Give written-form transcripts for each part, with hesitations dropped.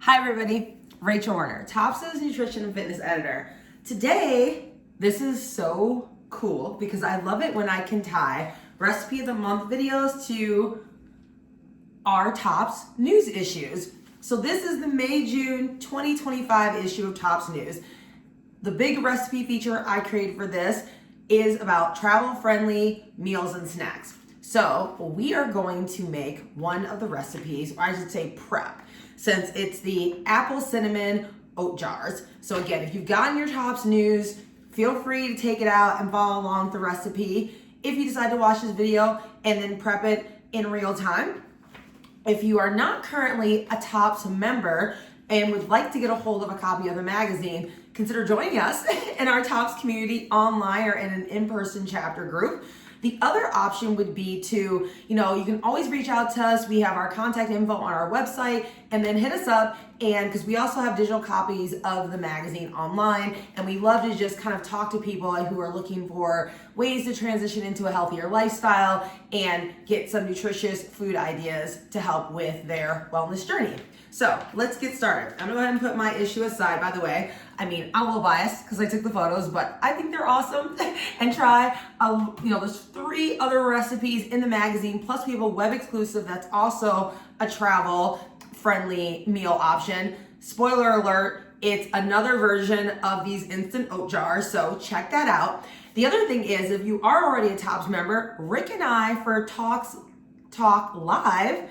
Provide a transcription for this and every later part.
Hi everybody, Rachel Werner, Tops's Nutrition and Fitness Editor. Today, this is so cool because I love it when I can tie Recipe of the Month videos to our Tops news issues. So this is the May-June 2025 issue of Tops News. The big recipe feature I created for this is about travel-friendly meals and snacks. So we are going to make one of the recipes, or I should say prep, since it's the Apple Cinnamon Oat Jars. So again, if you've gotten your Tops News, feel free to take it out and follow along with the recipe. If you decide to watch this video and then prep it in real time. If you are not currently a Tops member and would like to get a hold of a copy of the magazine, consider joining us in our Tops community online or in an in-person chapter group. The other option would be to, you can always reach out to us. We have our contact info on our website, and then hit us up. And because we also have digital copies of the magazine online, and we love to just kind of talk to people who are looking for ways to transition into a healthier lifestyle and get some nutritious food ideas to help with their wellness journey. So let's get started. I'm gonna go ahead and put my issue aside. By the way, I'm a little biased because I took the photos, but I think they're awesome. And try, there's 3 other recipes in the magazine, plus we have a web exclusive that's also a travel friendly meal option. Spoiler alert, it's another version of these instant oat jars, so check that out. The other thing is, if you are already a Tops member, Rick and I for Talk Live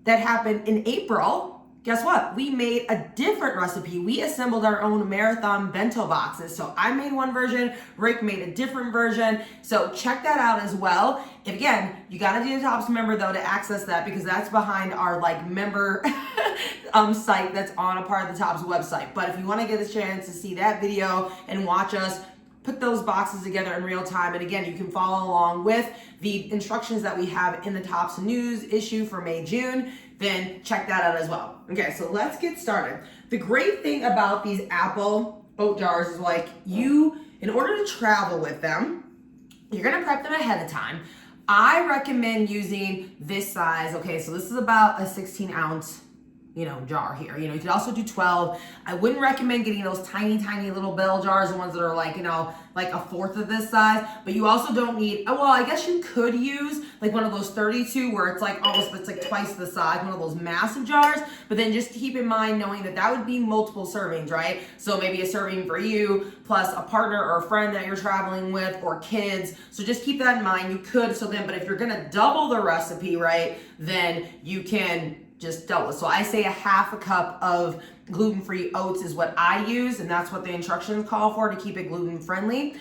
that happened in April, guess what? We made a different recipe. We assembled our own marathon bento boxes. So I made one version, Rick made a different version. So check that out as well. Again, you gotta be a Tops member though to access that, because that's behind our member site that's on a part of the Tops website. But if you wanna get a chance to see that video and watch us put those boxes together in real time, and again, you can follow along with the instructions that we have in the Tops News issue for May-June, then check that out as well. Okay, so let's get started. The great thing about these Apple Oat Jars is in order to travel with them, you're gonna prep them ahead of time. I recommend using this size. Okay, so this is about a 16 ounce jar here. You could also do 12. I wouldn't recommend getting those tiny little bell jars, the ones that are like a fourth of this size, but you also don't need, well, I guess you could use one of those 32 where it's it's twice the size, one of those massive jars, but then just keep in mind knowing that would be multiple servings, right? So maybe a serving for you, plus a partner or a friend that you're traveling with, or kids. So just keep that in mind. You could, but if you're gonna double the recipe, right, then you can just double it. So I say a half a cup of gluten-free oats is what I use, and that's what the instructions call for to keep it gluten-friendly.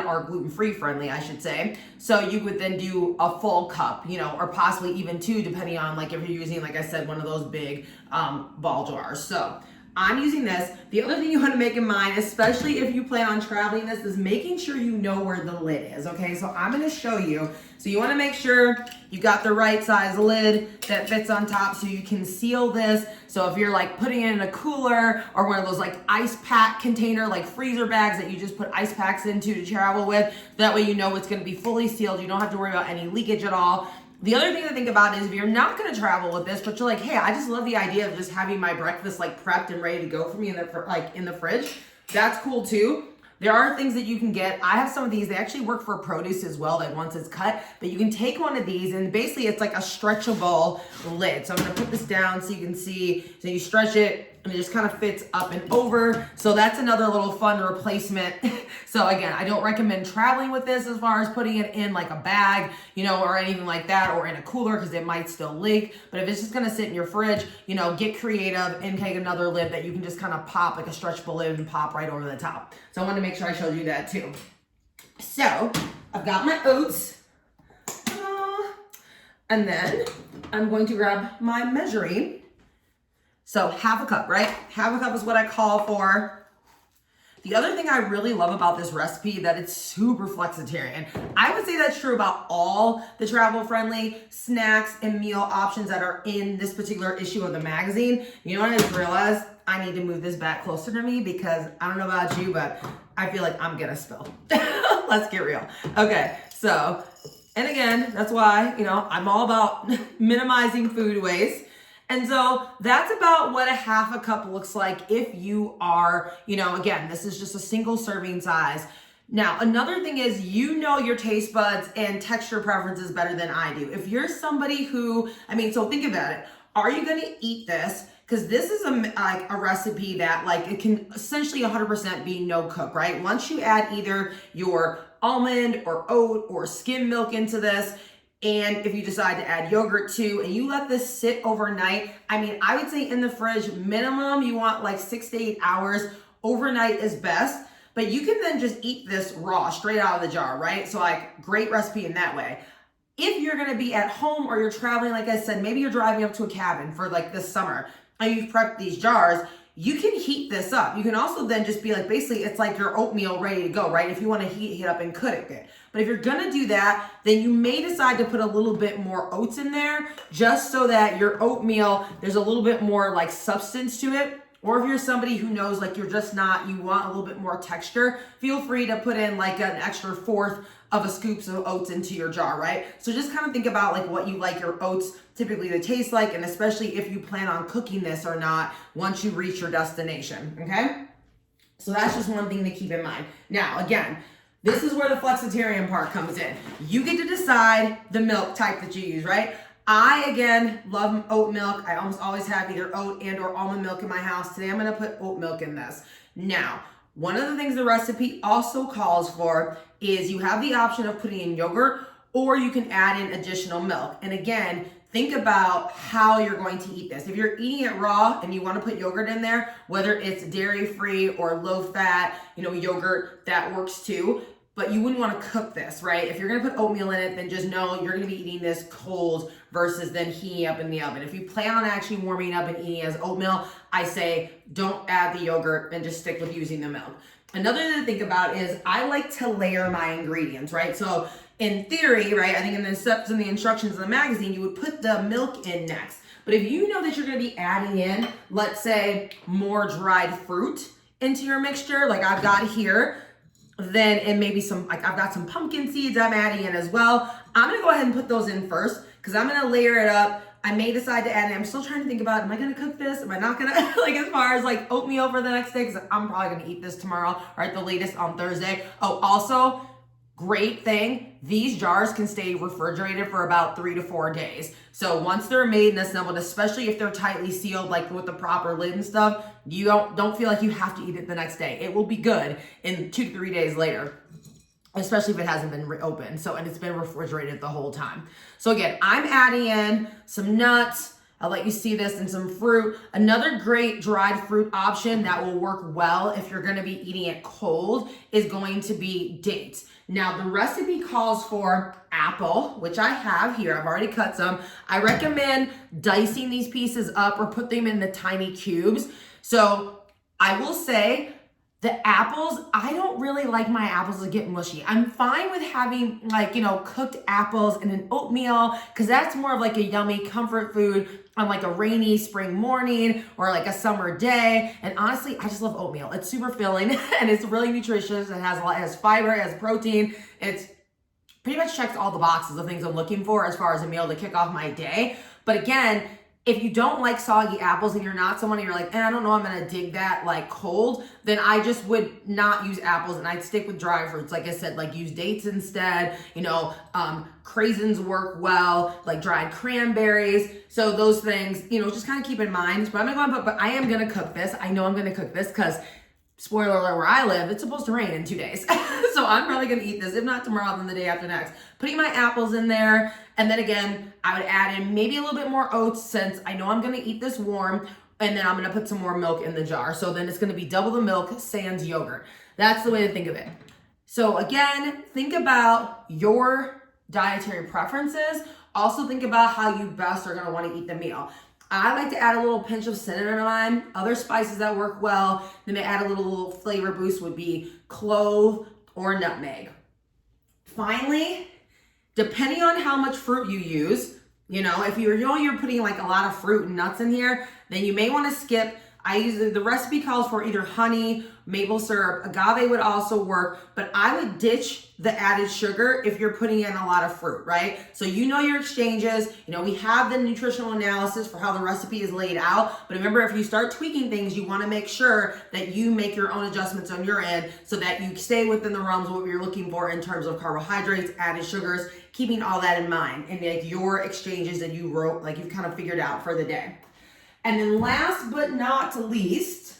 Or gluten-free friendly, I should say. So you would then do a full cup, or possibly even 2, depending on if you're using, like I said, one of those big ball jars. So I'm using this. The other thing you want to make in mind, especially if you plan on traveling this, is making sure you know where the lid is, okay? So I'm gonna show you. So you wanna make sure you got the right size lid that fits on top so you can seal this. So if you're putting it in a cooler or one of those ice pack container, freezer bags that you just put ice packs into to travel with, that way you know it's gonna be fully sealed. You don't have to worry about any leakage at all. The other thing to think about is if you're not going to travel with this, but you're hey, I just love the idea of just having my breakfast prepped and ready to go for me in the fridge. That's cool too. There are things that you can get. I have some of these. They actually work for produce as well, once it's cut. But you can take one of these, and basically it's like a stretchable lid. So I'm going to put this down so you can see. So you stretch it, and it just kind of fits up and over. So that's another little fun replacement. So again, I don't recommend traveling with this as far as putting it in a bag, or anything like that, or in a cooler, because it might still leak. But if it's just gonna sit in your fridge, get creative and take another lid that you can just kind of pop, a stretchable lid, and pop right over the top. So I wanted to make sure I showed you that too. So I've got my oats. And then I'm going to grab my measuring. So half a cup, right? Half a cup is what I call for. The other thing I really love about this recipe that it's super flexitarian. I would say that's true about all the travel-friendly snacks and meal options that are in this particular issue of the magazine. You know what I just realized? I need to move this back closer to me because I don't know about you, but I feel like I'm gonna spill. Let's get real. Okay, so, and again, that's why, I'm all about minimizing food waste. And so that's about what a half a cup looks like if you are, again, this is just a single serving size. Now, another thing is, your taste buds and texture preferences better than I do. If you're somebody who, so think about it. Are you going to eat this? Because this is a recipe that it can essentially 100% be no cook, right? Once you add either your almond or oat or skim milk into this, and if you decide to add yogurt too, and you let this sit overnight, I would say in the fridge, minimum, you want 6 to 8 hours. Overnight is best, but you can then just eat this raw, straight out of the jar, right? So great recipe in that way. If you're gonna be at home or you're traveling, like I said, maybe you're driving up to a cabin for this summer, and you've prepped these jars, you can heat this up. You can also then just be basically it's like your oatmeal ready to go, right? If you want to heat it up and cook it. But if you're gonna do that, then you may decide to put a little bit more oats in there, just so that your oatmeal, there's a little bit more substance to it. Or if you're somebody who knows you're just not, you want a little bit more texture, feel free to put in an extra fourth of a scoops of oats into your jar, right? So just kind of think about what you like your oats typically to taste like, and especially if you plan on cooking this or not once you reach your destination, okay? So that's just one thing to keep in mind. Now, again, this is where the flexitarian part comes in. You get to decide the milk type that you use, right? I, again, love oat milk. I almost always have either oat and or almond milk in my house. Today, I'm gonna put oat milk in this. Now, one of the things the recipe also calls for is you have the option of putting in yogurt, or you can add in additional milk. And again, think about how you're going to eat this. If you're eating it raw and you want to put yogurt in there, whether it's dairy-free or low-fat, yogurt, that works too. But you wouldn't want to cook this, right? If you're going to put oatmeal in it, then just know you're going to be eating this cold versus then heating up in the oven. If you plan on actually warming up and eating as oatmeal, I say don't add the yogurt and just stick with using the milk. Another thing to think about is I like to layer my ingredients, right? So in theory, right, I think in the steps and the instructions in the magazine, you would put the milk in next. But if you know that you're going to be adding in, let's say, more dried fruit into your mixture, like I've got here, then, and maybe some, I've got some pumpkin seeds I'm adding in as well. I'm gonna go ahead and put those in first because I'm gonna layer it up. I may decide to add it. I'm still trying to think about, am I gonna cook this? Am I not gonna, as far as oatmeal for the next day, because I'm probably gonna eat this tomorrow or at the latest on Thursday. Oh, also, great thing, these jars can stay refrigerated for about 3 to 4 days. So once they're made and assembled, especially if they're tightly sealed, with the proper lid and stuff, you don't feel like you have to eat it the next day. It will be good in 2 to 3 days later, especially if it hasn't been reopened. And it's been refrigerated the whole time. So again, I'm adding in some nuts. I'll let you see this, and some fruit. Another great dried fruit option that will work well if you're gonna be eating it cold is going to be dates. Now, the recipe calls for apple, which I have here. I've already cut some. I recommend dicing these pieces up or put them in the tiny cubes. So I will say, the apples, I don't really like my apples to get mushy. I'm fine with having cooked apples in an oatmeal, because that's more of a yummy comfort food on a rainy spring morning or a summer day. And honestly, I just love oatmeal. It's super filling and it's really nutritious. It has fiber, it has protein. It's pretty much checks all the boxes of things I'm looking for as far as a meal to kick off my day. But again, if you don't like soggy apples and you're not someone you're I don't know, I'm gonna dig that cold, then I just would not use apples and I'd stick with dry fruits. Like I said, use dates instead. Craisins work well, dried cranberries. So those things, just kind of keep in mind. But I am gonna cook this. I know I'm gonna cook this because, spoiler alert, where I live, it's supposed to rain in 2 days. So I'm probably gonna eat this, if not tomorrow, then the day after next. Putting my apples in there, and then again, I would add in maybe a little bit more oats since I know I'm gonna eat this warm, and then I'm gonna put some more milk in the jar. So then it's gonna be double the milk sans yogurt. That's the way to think of it. So again, think about your dietary preferences. Also think about how you best are gonna wanna eat the meal. I like to add a little pinch of cinnamon on mine. Other spices that work well, then they add a little flavor boost would be clove or nutmeg. Finally, depending on how much fruit you use, if you're putting a lot of fruit and nuts in here, then you may want to skip. I use the recipe calls for either honey, maple syrup, agave would also work, but I would ditch the added sugar if you're putting in a lot of fruit, right? So you know your exchanges, you know, we have the nutritional analysis for how the recipe is laid out, but remember, if you start tweaking things, you wanna make sure that you make your own adjustments on your end so that you stay within the realms of what you're looking for in terms of carbohydrates, added sugars, keeping all that in mind and like your exchanges that you wrote, like you've kind of figured out for the day. And then last but not least,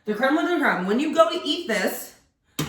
the creme de la creme. When you go to eat this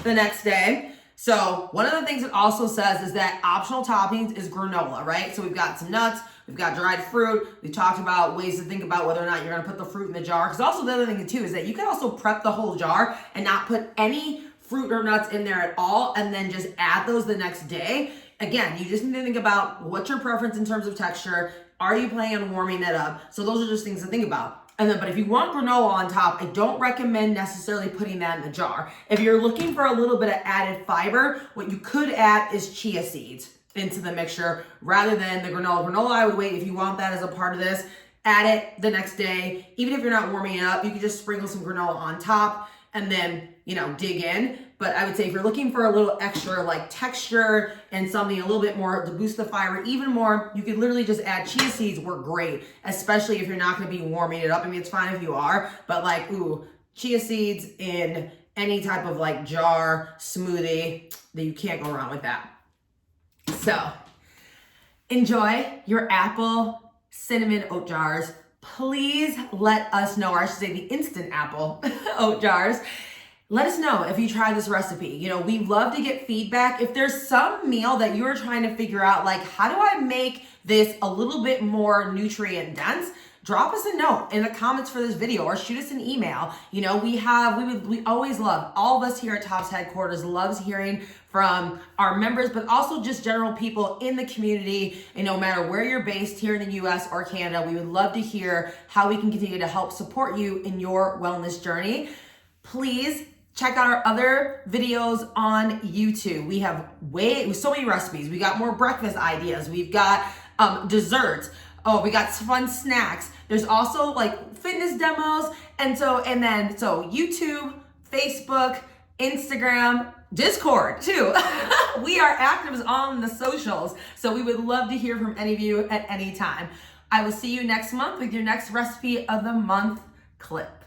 the next day, so one of the things it also says is that optional toppings is granola, right? So we've got some nuts, we've got dried fruit. We talked about ways to think about whether or not you're gonna put the fruit in the jar. Because also the other thing too is that you can also prep the whole jar and not put any fruit or nuts in there at all and then just add those the next day. Again, you just need to think about what's your preference in terms of texture. Are you planning on warming that up? So those are just things to think about. And then, but if you want granola on top, I don't recommend necessarily putting that in the jar. If you're looking for a little bit of added fiber, what you could add is chia seeds into the mixture rather than the granola. Granola, I would wait if you want that as a part of this. Add it the next day. Even if you're not warming it up, you can just sprinkle some granola on top and then, you know, dig in. But I would say if you're looking for a little extra like texture and something a little bit more to boost the fiber even more, you could literally just add chia seeds. Work great, especially if you're not going to be warming it up. I mean, it's fine if you are, but like, ooh, chia seeds in any type of like jar smoothie, that you can't go wrong with that. So enjoy your apple cinnamon oat jars. Please let us know, or I should say the instant apple oat jars. Let us know if you try this recipe. You know, we love to get feedback. If there's some meal that you're trying to figure out, like, how do I make this a little bit more nutrient dense? Drop us a note in the comments for this video or shoot us an email. You know, we always love, all of us here at Tops Headquarters loves hearing from our members, but also just general people in the community. And no matter where you're based here in the US or Canada, we would love to hear how we can continue to help support you in your wellness journey. Please check out our other videos on YouTube. We have so many recipes. We got more breakfast ideas. We've got desserts. Oh, we got fun snacks. There's also like fitness demos. So YouTube, Facebook, Instagram, Discord too. We are active on the socials. So we would love to hear from any of you at any time. I will see you next month with your next recipe of the month clip.